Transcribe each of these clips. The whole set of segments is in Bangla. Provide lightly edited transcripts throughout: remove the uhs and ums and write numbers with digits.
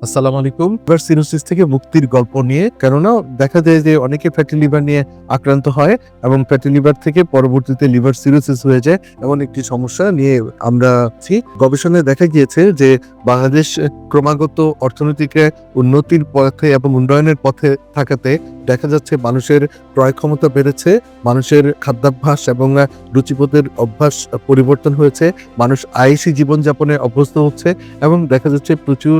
আসসালামু আলাইকুম। লিভার সিরোসিস থেকে মুক্তির গল্প নিয়ে, কেননা দেখা যায় যে অনেকে ফ্যাটি লিভার নিয়ে আক্রান্ত হয় এবং ফ্যাটি লিভার থেকে পরবর্তীতে লিভার সিরোসিস হয়ে যায় এমন একটি সমস্যা নিয়ে আমরা গবেষণায় দেখা গিয়েছে যে বাংলাদেশ ক্রমাগত অর্থনৈতিক উন্নতির পথে এবং উন্নয়নের পথে থাকাতে দেখা যাচ্ছে মানুষের ক্রয় ক্ষমতা বেড়েছে, মানুষের খাদ্যাভ্যাস এবং রুচিবোধের অভ্যাস পরিবর্তন হয়েছে, মানুষ আয়েশি জীবনযাপনে অভ্যস্ত হচ্ছে এবং দেখা যাচ্ছে প্রচুর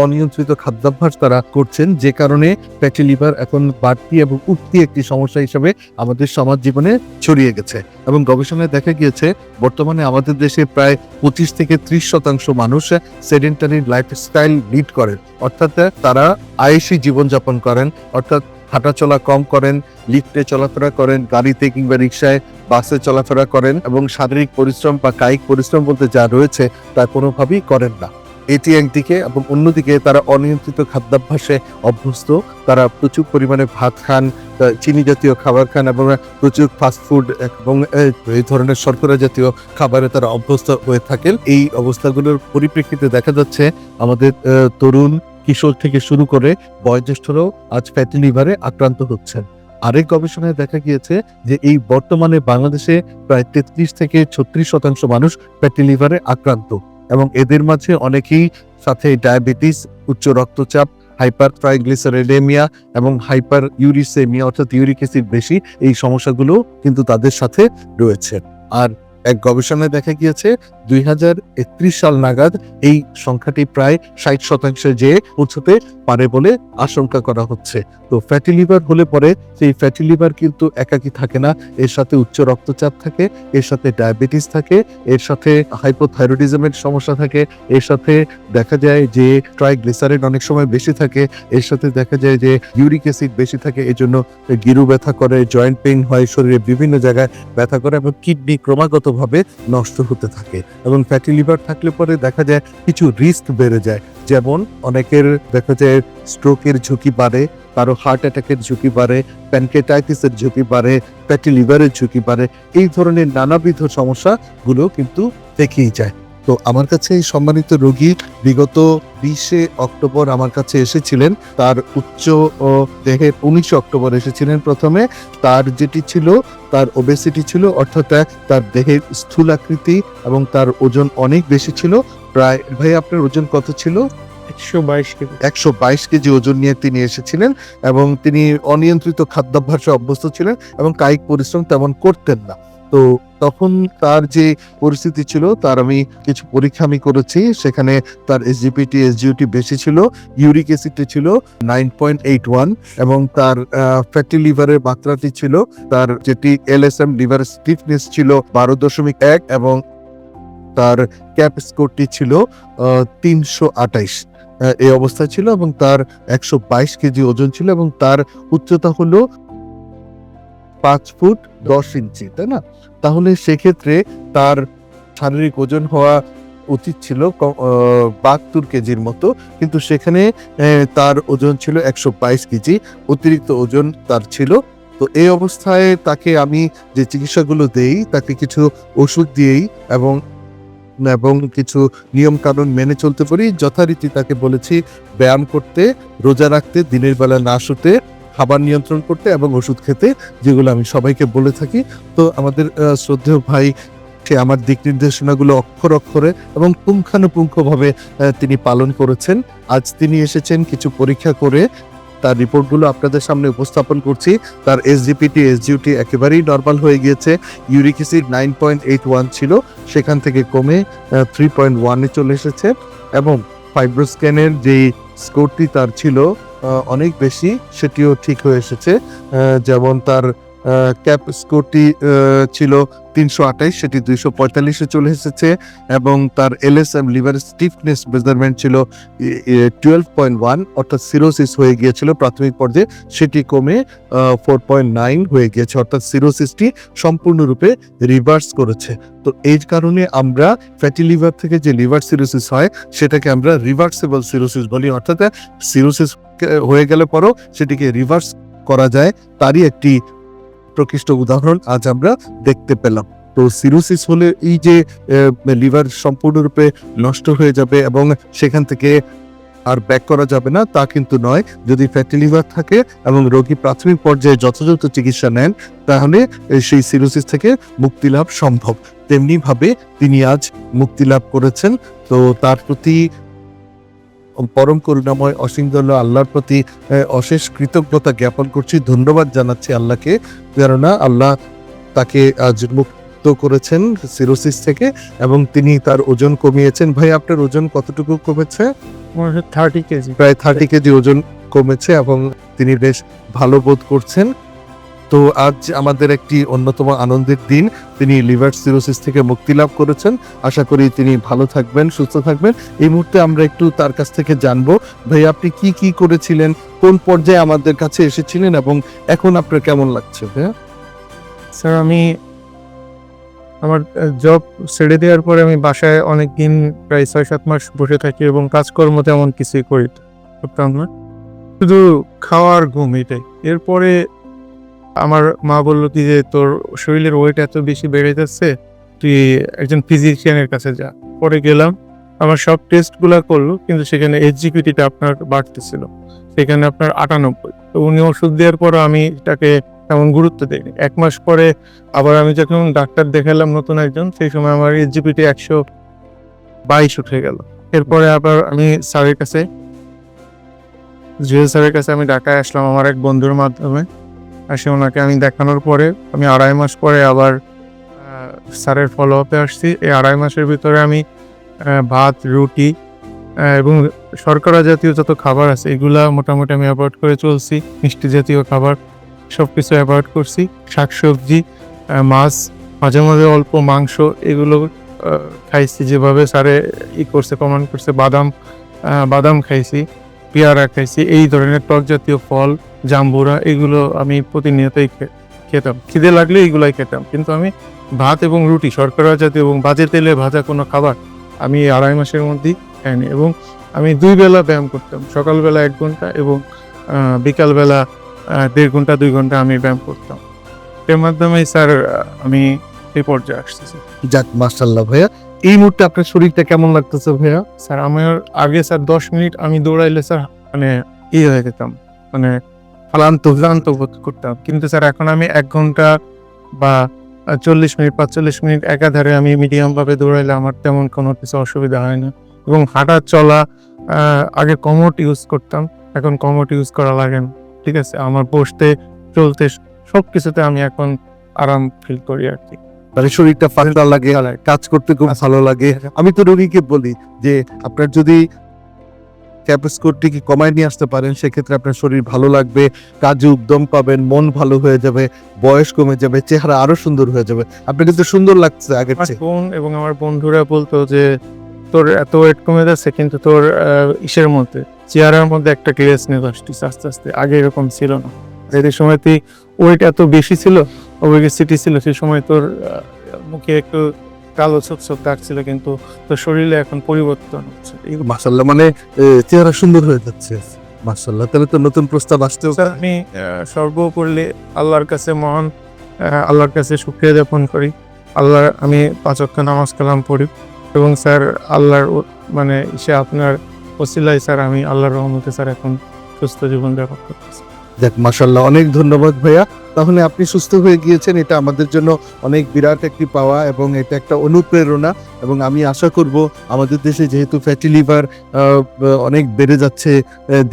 অনিয়ন্ত্রিত খাদ্যাভ্যাস তারা করছেন, যে কারণে ফ্যাটি লিভার এখন বাড়তি এবং উঠতি একটি সমস্যা হিসেবে আমাদের সমাজ জীবনে ছড়িয়ে গেছে। এবং গবেষণায় দেখা গিয়েছে বর্তমানে আমাদের দেশে প্রায় 25 থেকে 30% মানুষ সেডেন্টারি লাইফস্টাইল লিড করেন, অর্থাৎ তারা আয়েশি জীবনযাপন করেন, অর্থাৎ হাঁটাচলা কম করেন, লিফটে চলাফেরা করেন, গাড়িতে কিংবা রিক্সায় বাসে চলাফেরা করেন এবং শারীরিক পরিশ্রম বা কায়িক পরিশ্রম বলতে যা রয়েছে তা কোনোভাবেই করেন না। এটি একদিকে, এবং অন্যদিকে তারা অনিয়ন্ত্রিত খাদ্যাভ্যাসে অভ্যস্ত, তারা প্রচুর পরিমাণে ভাত খান, চিনি জাতীয় খাবার খান এবং প্রচুর ফাস্টফুড এবং এই ধরনের শর্করা জাতীয় খাবারে তারা অভ্যস্ত হয়ে থাকেন। এই অবস্থাগুলোর পরিপ্রেক্ষিতে দেখা যাচ্ছে আমাদের তরুণ কিশোর থেকে শুরু করে বয়োজ্যেষ্ঠরাও আজ ফ্যাটি লিভারে আক্রান্ত হচ্ছেন। আরেক গবেষণায় দেখা গিয়েছে যে এই বর্তমানে বাংলাদেশে প্রায় 33 থেকে 36% মানুষ ফ্যাটি লিভারে আক্রান্ত এবং এদের মাঝে অনেকেই সাথে ডায়াবেটিস, উচ্চ রক্তচাপ, হাইপার ট্রাইগ্লিসারিডেমিয়া এবং হাইপার ইউরিসেমিয়া অর্থাৎ ইউরিক অ্যাসিড বেশি, এই সমস্যাগুলো কিন্তু তাদের সাথে রয়েছে। আর এক গবেষণায় দেখা গিয়েছে 2031 সাল নাগাদ এই সংখ্যাটি প্রায় 60% যে পৌঁছতে পারে বলে আশঙ্কা করা হচ্ছে। তো ফ্যাটি লিভার হলে পরে সেই ফ্যাটি লিভার কিন্তু একাকী থাকে না, এর সাথে উচ্চ রক্তচাপ থাকে, এর সাথে ডায়াবেটিস থাকে, এর সাথে হাইপোথাইরয়েডিজমের সমস্যা থাকে, এর সাথে দেখা যায় যে ট্রাইগ্লিসারাইড অনেক সময় বেশি থাকে, এর সাথে দেখা যায় যে ইউরিক অ্যাসিড বেশি থাকে, এজন্য গিরু ব্যথা করে, জয়েন্ট পেইন হয়, শরীরে বিভিন্ন জায়গায় ব্যথা করে এবং কিডনি ক্রমাগতভাবে নষ্ট হতে থাকে। এবং ফ্যাটি লিভার থাকলে পরে দেখা যায় কিছু রিস্ক বেড়ে যায়, যেমন অনেকের দেখা যায় স্ট্রোকের ঝুঁকি বাড়ে, কারো হার্ট অ্যাটাকের ঝুঁকি বাড়ে, প্যানক্রিয়াটাইটিসের ঝুঁকি বাড়ে, ফ্যাটি লিভারের ঝুঁকি বাড়ে, এই ধরনের নানাবিধ সমস্যাগুলো কিন্তু থেকেই যায়। তো আমার কাছে এই সম্মানিত রোগী বিগত 20 অক্টোবর আমার কাছে এসেছিলেন। তার উচ্চ দেহের 19 অক্টোবর এসেছিলেন প্রথমে। তার যেটি ছিল, তার ওবেসিটি ছিল, অর্থাৎ তার দেহের স্থূলাকৃতি এবং তার ওজন অনেক বেশি ছিল। প্রায়, ভাই আপনার ওজন কত ছিল? 122 কেজি ওজন নিয়ে তিনি এসেছিলেন এবং তিনি অনিয়ন্ত্রিত খাদ্যাভ্যাসে অভ্যস্ত ছিলেন এবং কায়িক পরিশ্রম তেমন করতেন না। তো তখন তার যে পরিস্থিতি ছিল, তার আমি কিছু পরীক্ষা আমি করেছি, সেখানে তার এসজিপিটি এসজিওটি বেশি ছিল, ইউরিক অ্যাসিডটি ছিল 9.81 এবং তার ফ্যাটি লিভারের মাত্রাটি ছিল, তার যেটি এলএসএম লিভার স্টিফনেস ছিল 12.1 এবং তার ক্যাপ স্কোরটি ছিল 328 এই অবস্থায় ছিল এবং তার 122 কেজি ওজন ছিল এবং তার উচ্চতা হলো 5 ফুট 10 ইঞ্চি, তাই না? তাহলে সেক্ষেত্রে তার শারীরিক ওজন হওয়া উচিত ছিল 72 কেজির মতো, কিন্তু সেখানে তার ওজন ছিল 122 কেজি, অতিরিক্ত ওজন তার ছিল। তো এই অবস্থায় তাকে আমি যে চিকিৎসাগুলো দেই, তাকে কিছু ওষুধ দিয়েই এবং কিছু নিয়ম কানুন মেনে চলতে পারি। যথারীতি তাকে বলেছি ব্যায়াম করতে, রোজা রাখতে, দিনের বেলা না শুতে, খাবার নিয়ন্ত্রণ করতে এবং ওষুধ খেতে, যেগুলো আমি সবাইকে বলে থাকি। তো আমাদের শ্রদ্ধেয় ভাই সে আমার দিক নির্দেশনাগুলো অক্ষর অক্ষরে এবং পুঙ্খানুপুঙ্খভাবে তিনি পালন করেছেন। আজ তিনি এসেছেন কিছু পরীক্ষা করে, তার রিপোর্টগুলো আপনাদের সামনে উপস্থাপন করছি। তার এসজিপিটি এসজিওটি একেবারেই নর্মাল হয়ে গিয়েছে। ইউরিক অ্যাসিড 9.81 ছিল, সেখান থেকে কমে 3.1-এ চলে এসেছে এবং ফাইব্রোস্ক্যানের যে স্কোরটি তার ছিল অনেক বেশি, সেটিও ঠিক হয়ে এসেছে। যেমন তার ক্যাপ স্কোরটি ছিল 328, সেটি 245-এ চলে এসেছে এবং তার এলএসএম লিভার স্টিফনেস মেজারমেন্ট ছিল 12.1, অর্থাৎ সিরোসিস হয়ে গিয়েছিল প্রাথমিক পর্যায়ে, সেটি কমে 4.9 হয়ে গিয়েছে, অর্থাৎ সিরোসিসটি সম্পূর্ণরূপে রিভার্স করেছে। তো এই কারণে আমরা ফ্যাটি লিভার থেকে যে লিভার সিরোসিস হয় সেটাকে আমরা রিভার্সেবল সিরোসিস বলি, অর্থাৎ সিরোসিস হয়ে গেলে পরও সেটিকে রিভার্স করা যায়, তারই একটি প্রকৃষ্ট উদাহরণ আজ আমরা দেখতে পেলাম। তো সিরোসিস হলে এই যে লিভার সম্পূর্ণরূপে নষ্ট হয়ে যাবে এবং সেখান থেকে আর ব্যাক করা যাবে না তা কিন্তু নয়। যদি ফ্যাটি লিভার থাকে এবং রোগী প্রাথমিক পর্যায়ে যথাযথ চিকিৎসা নেন তাহলে সেই সিরোসিস থেকে মুক্তি লাভ সম্ভব। তেমনি ভাবে তিনি আজ মুক্তি লাভ করেছেন। তো তার প্রতি পরম করুণাময় অসীম দয়ালু আল্লাহর প্রতি অশেষ কৃতজ্ঞতা জ্ঞাপন করছি, ধন্যবাদ জানাচ্ছি আল্লাহকে, কেননা আল্লাহ তাকে আজ মুক্ত করেছেন সিরোসিস থেকে এবং তিনি তার ওজন কমিয়েছেন। ভাই আপনার ওজন কতটুকু কমেছে? 30 কেজি। প্রায় 30 কেজি ওজন কমেছে এবং তিনি বেশ ভালো বোধ করছেন। তো আজ আমাদের একটি অন্যতম আনন্দের দিন, তিনি লিভার সিরোসিস থেকে মুক্তি লাভ করেছেন। আশা করি তিনি ভালো থাকবেন, সুস্থ থাকবেন। এই মুহূর্তে আমরা একটু তার কাছ থেকে জানবো, ভাই আপনি কি কি করেছিলেন, কোন পর্যায়ে আমাদের কাছে এসেছিলেন এবং এখন আপনার কেমন লাগছে? ভাইয়া স্যার আমি আমার জব ছেড়ে দেওয়ার পরে আমি বাসায় অনেকদিন প্রায় 6-7 মাস বসে থাকি এবং কাজকর্ম তেমন কিছুই করতাম না, শুধু খাওয়ার ঘুম এটাই। এরপরে আমার মা বললো কি যে তোর শরীরের ওয়েট এত বেশি বেড়ে যাচ্ছে, তুই একজন ফিজিশিয়ানের কাছে যা। পরে গেলাম, আমার সব টেস্টগুলো করলো, কিন্তু সেখানে HGPT-টা আপনার বাড়তেছিল, সেখানে আপনার 98। তো উনি ওষুধ দেওয়ার পরও আমি এটাকে তেমন গুরুত্ব দিইনি। 1 মাস পরে আবার আমি যখন ডাক্তার দেখালাম নতুন একজন, সেই সময় আমার HGPT 122 উঠে গেল। এরপরে আবার আমি স্যারের কাছে, জুয়েল স্যারের কাছে আমি ঢাকায় আসলাম আমার এক বন্ধুর মাধ্যমে। আসে ওনাকে আমি দেখানোর পরে আমি 2.5 মাস পরে আবার স্যারের ফলো আপে আসছি। এই 2.5 মাসের ভিতরে আমি ভাত, রুটি এবং শর্করা জাতীয় যত খাবার আছে এগুলা মোটামুটি আমি অ্যাভয়েড করে চলছি। মিষ্টি জাতীয় খাবার সব কিছু অ্যাভয়েড করছি। শাকসবজি, মাছ, মাঝে মাঝে অল্প মাংস, এগুলো খাইছি যেভাবে স্যারে করছে, কমান্ড করছে। বাদাম খাইছি, পেয়ারা খাইছি, এই ধরনের টক জাতীয় ফল, জাম্বুরা, এগুলো আমি প্রতিনিয়তই খেতাম। খিদে লাগলে এগুলাই খেতাম, কিন্তু আমি ভাত এবং রুটি, শর্করা জাতীয় এবং বাজে তেলে ভাজা কোনো খাবার আমি 2.5 মাসের মধ্যেই খাইনি। এবং আমি 2 বেলা ব্যায়াম করতাম, সকালবেলা 1 ঘন্টা এবং বিকালবেলা 1.5 ঘন্টা 2 ঘন্টা আমি ব্যায়াম করতাম। এর মাধ্যমে স্যার আমি এই পর্যায়ে আসতেছি। যাক মাশাআল্লাহ। ভাইয়া এই মুহূর্তে আপনার শরীরটা কেমন লাগতেছে ভাইয়া? স্যার আমার আগে স্যার 10 মিনিট আমি দৌড়াইলে স্যার মানে হয়ে যেতাম, মানে ক্লান্ত বোধ করতাম, কিন্তু স্যার এখন আমি 1 ঘন্টা বা 40 মিনিট 45 মিনিট একাধারে আমি মিডিয়াম ভাবে দৌড়াইলে আমার তেমন কোনো কিছু অসুবিধা হয় না। এবং হাঁটা চলা, আগে কমোড ইউজ করতাম, এখন কমোড ইউজ করা লাগে না। ঠিক আছে, আমার বসতে চলতে সবকিছুতে আমি এখন আরাম ফিল করি আর কি। মানে শরীরটা ফাঁকা লাগে, কাজ করতে খুব ভালো লাগে। আমি তো রোগীকে বলি যে আপনার যদি ক্যাপাসিটি কমায় নিয়ে আসতে পারেন, সেক্ষেত্রে আপনার শরীর ভালো লাগবে, কাজে উদ্যম পাবেন, মন ভালো হয়ে যাবে, বয়স কমে যাবে, চেহারা আরো সুন্দর হয়ে যাবে। আপনার কিন্তু সুন্দর লাগছে আগের আমার চেয়ে। বোন এবং আমার বন্ধুরা বলতো যে তোর এত ওয়েট কমে যাচ্ছে, কিন্তু তোর ইসের মধ্যে, চেহারার মধ্যে একটা গ্লেসনেস আসছিস আস্তে আস্তে, আগে এরকম ছিল না। যে সময় তুই ওয়েট এত বেশি ছিল, ওবেসিটি ছিল, সেই সময় তোর মুখে একটু কালো ছোপ দাগ ছিল, কিন্তু তোর শরীরে এখন পরিবর্তন হচ্ছে। মাশাআল্লাহ, মানে চেহারা সুন্দর হয়ে যাচ্ছে। মাশাআল্লাহ, তাহলে তো নতুন প্রস্তাব আসতেও। আমি সর্বোপরি আল্লাহর কাছে আল্লাহর কাছে শুকরিয়া জ্ঞাপন করি। আমি 5 ওয়াক্ত নামাজ কালাম পড়ি এবং স্যার আল্লাহর মানে আপনার ওসিলায় স্যার আমি আল্লাহর রহমতে স্যার এখন সুস্থ জীবন যাপন করতেছি। যাক মাশাআল্লাহ, অনেক ধন্যবাদ ভাইয়া। তাহলে আপনি সুস্থ হয়ে গিয়েছেন, এটা আমাদের জন্য অনেক বিরাট একটি পাওয়া এবং এটা একটা অনুপ্রেরণা। এবং আমি আশা করব আমাদের দেশে যেহেতু ফ্যাটি লিভার অনেক বেড়ে যাচ্ছে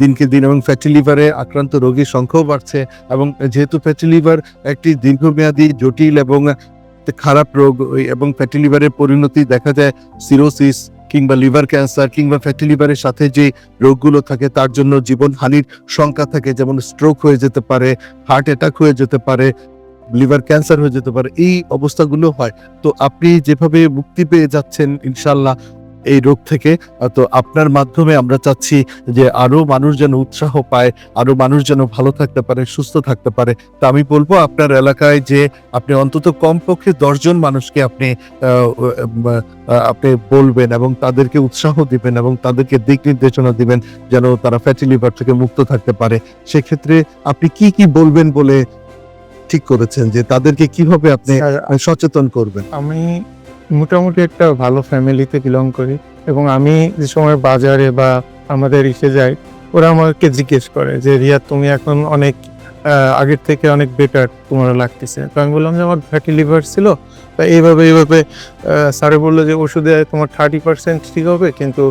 দিনকে দিন এবং ফ্যাটি লিভারে আক্রান্ত রোগীর সংখ্যাও বাড়ছে, এবং যেহেতু ফ্যাটি লিভার একটি দীর্ঘমেয়াদী জটিল এবং খারাপ রোগ, এবং ফ্যাটি লিভারের পরিণতি দেখা যায় সিরোসিস কিংবা লিভার ক্যান্সার কিংবা ফ্যাটি লিভারের সাথে যে রোগগুলো থাকে তার জন্য জীবনহানির শঙ্কা থাকে, যেমন স্ট্রোক হয়ে যেতে পারে, হার্ট অ্যাটাক হয়ে যেতে পারে, লিভার ক্যান্সার হয়ে যেতে পারে, এই অবস্থাগুলো হয়। তো আপনি যেভাবে মুক্তি পেয়ে যাচ্ছেন ইনশাল্লাহ এই রোগ থেকে, তো আপনার মাধ্যমে আমরা চাচ্ছি যে আরো মানুষ যেন উৎসাহ পায়, আরো মানুষ যেন ভালো থাকতে পারে, সুস্থ থাকতে পারে। তা আমি বলবো আপনার এলাকায় যে আপনি অন্তত কমপক্ষে 10 জন মানুষকে আপনি বলবেন এবং তাদেরকে উৎসাহ দিবেন এবং তাদেরকে দিক নির্দেশনা দিবেন যেন তারা ফ্যাটি লিভার থেকে মুক্ত থাকতে পারে। সেক্ষেত্রে আপনি কি কি বলবেন বলে ঠিক করেছেন, যে তাদেরকে কিভাবে আপনি সচেতন করবেন? আমি মোটামুটি একটা ভালো ফ্যামিলিতে বিলং করি এবং আমি যে সময় বাজারে বা আমাদের ইসে যায়, ওরা আমাকে জিজ্ঞেস করে যে রিয়া তুমি এখন অনেক আগের থেকে অনেক বেটার তোমার লাগতেছে। তো আমি বললাম যে আমার ফ্যাটি লিভার ছিল, তা এইভাবে স্যারে বললো যে ওষুধে তোমার 30% ঠিক হবে, কিন্তু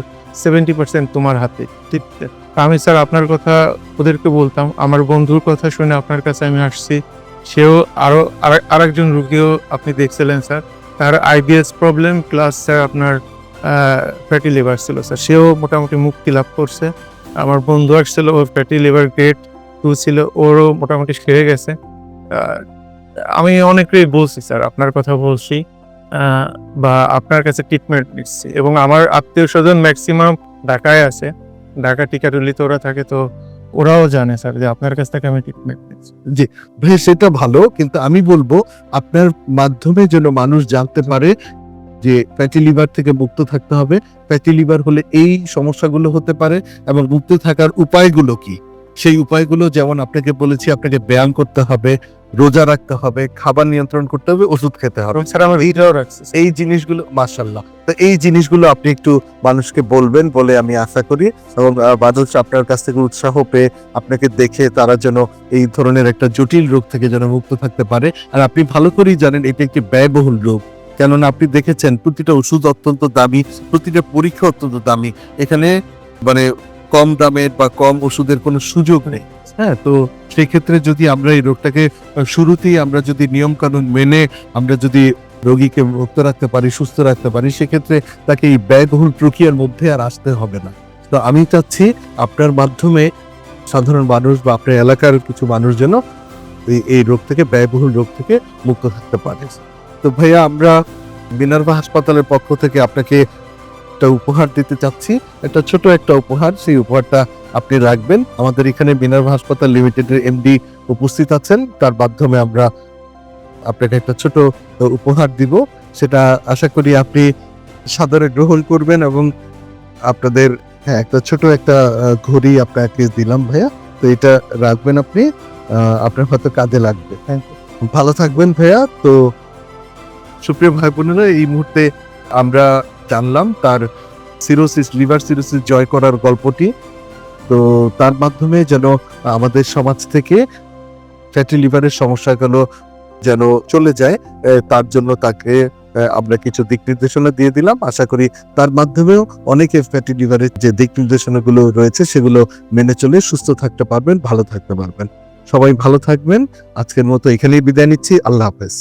70% তোমার হাতে। ঠিক আছে? আমি স্যার আপনার কথা ওদেরকে বলতাম, আমার বন্ধুর কথা শুনে আপনার কাছে আমি আসছি। সেও আরেকজন রুগীও আপনি দেখছিলেন স্যার, তার আইবিএস প্রবলেম প্লাস স্যার আপনার ফ্যাটি লিভার ছিল স্যার, সেও মোটামুটি মুক্তি লাভ করছে। আমার বন্ধু আসছিল, ওর ফ্যাটি লিভার গ্রেড 2 ছিল, ওরও মোটামুটি সেরে গেছে। আমি অনেকেই বলছি স্যার, আপনার কথা বলছি, বা আপনার কাছে ট্রিটমেন্ট নিচ্ছি, এবং আমার আত্মীয় স্বজন ম্যাক্সিমাম ঢাকায় আছে, ঢাকা টিকাটুলিতে ওরা থাকে, তো ওরাও জানে স্যার যে আপনার কাছ থেকে আমি ট্রিটমেন্ট নিচ্ছি। ভাই সেটা ভালো, কিন্তু আমি বলবো আপনার মাধ্যমে যেন মানুষ জানতে পারে যে ফ্যাটি লিভার থেকে মুক্ত থাকতে হবে, ফ্যাটি লিভার হলে এই সমস্যাগুলো হতে পারে এবং মুক্ত থাকার উপায়গুলো কি। সেই উপায়গুলো যেমন আপনাকে বলেছি, আপনাকে ব্যায়াম করতে হবে, রোজা রাখতে হবে, খাবার নিয়ন্ত্রণ করতে হবে, ওষুধ খেতে হবে। এবং স্যার আমার এইটাও রাখছে এই জিনিসগুলো মাশাআল্লাহ, তো এই জিনিসগুলো আপনি একটু মানুষকে বলবেন বলে আমি আশা করি, এবং মানুষ আপনার কাছ থেকে উৎসাহ পেয়ে আপনাকে দেখে তারা যেন এই ধরনের একটা জটিল রোগ থেকে যেন মুক্ত থাকতে পারে। আর আপনি ভালো করেই জানেন এটা একটি ব্যয়বহুল রোগ, কেননা আপনি দেখেছেন প্রতিটা ওষুধ অত্যন্ত দামি, প্রতিটা পরীক্ষা অত্যন্ত দামি। এখানে মানে কম দামের বা কম ওষুধের কোনো সুযোগ নেই। হ্যাঁ, তো সেই ক্ষেত্রে যদি আমরা এই রোগটাকে শুরুতেই আমরা যদি নিয়ম কানুন মেনে আমরা যদি রোগীকে মুক্ত রাখতে পারি, সুস্থ রাখতে পারি, সেক্ষেত্রে তাকে এই ব্যয়বহুল প্রক্রিয়ার মধ্যে আর আসতে হবে না। তো আমি চাচ্ছি আপনার মাধ্যমে সাধারণ মানুষ বা আপনার এলাকার কিছু মানুষ যেন এই রোগ থেকে, ব্যয়বহুল রোগ থেকে মুক্ত থাকতে পারে। তো ভাইয়া, আমরা মিনার্ভা হাসপাতালের পক্ষ থেকে আপনাকে একটা উপহার দিতে চাচ্ছি, একটা ছোট একটা উপহার। সেই উপহারটা আপনি রাখবেন। আমাদের এখানে মিনার্ভা হাসপাতাল লিমিটেডের এমডি উপস্থিত আছেন, তার মাধ্যমে আমরা আপনাকে একটা ছোট উপহার দিব। সেটা আশা করি আপনি সাদরে গ্রহণ করবেন, এবং আপনাদের একটা ছোট একটা ঘড়ি আপনাকে দিলাম ভাইয়া, তো এটা রাখবেন আপনি, আপনার হয়তো কাজে লাগবে। ভালো থাকবেন ভাইয়া। তো সুপ্রিয় ভাই বোনেরা, এই মুহূর্তে আমরা জানলাম তার সিরোসিস, লিভার সিরোসিস জয় করার গল্পটি। তো তার মাধ্যমে যেন আমাদের সমাজ থেকে ফ্যাটি লিভারের সমস্যাগুলো যেন চলে যায়, তার জন্য তাকে আমরা কিছু দিক নির্দেশনা দিয়ে দিলাম। আশা করি তার মাধ্যমেও অনেকে ফ্যাটি লিভারের যে দিক নির্দেশনাগুলো রয়েছে সেগুলো মেনে চলে সুস্থ থাকতে পারবেন, ভালো থাকতে পারবেন। সবাই ভালো থাকবেন। আজকের মতো এখানেই বিদায় নিচ্ছি। আল্লাহ হাফেজ।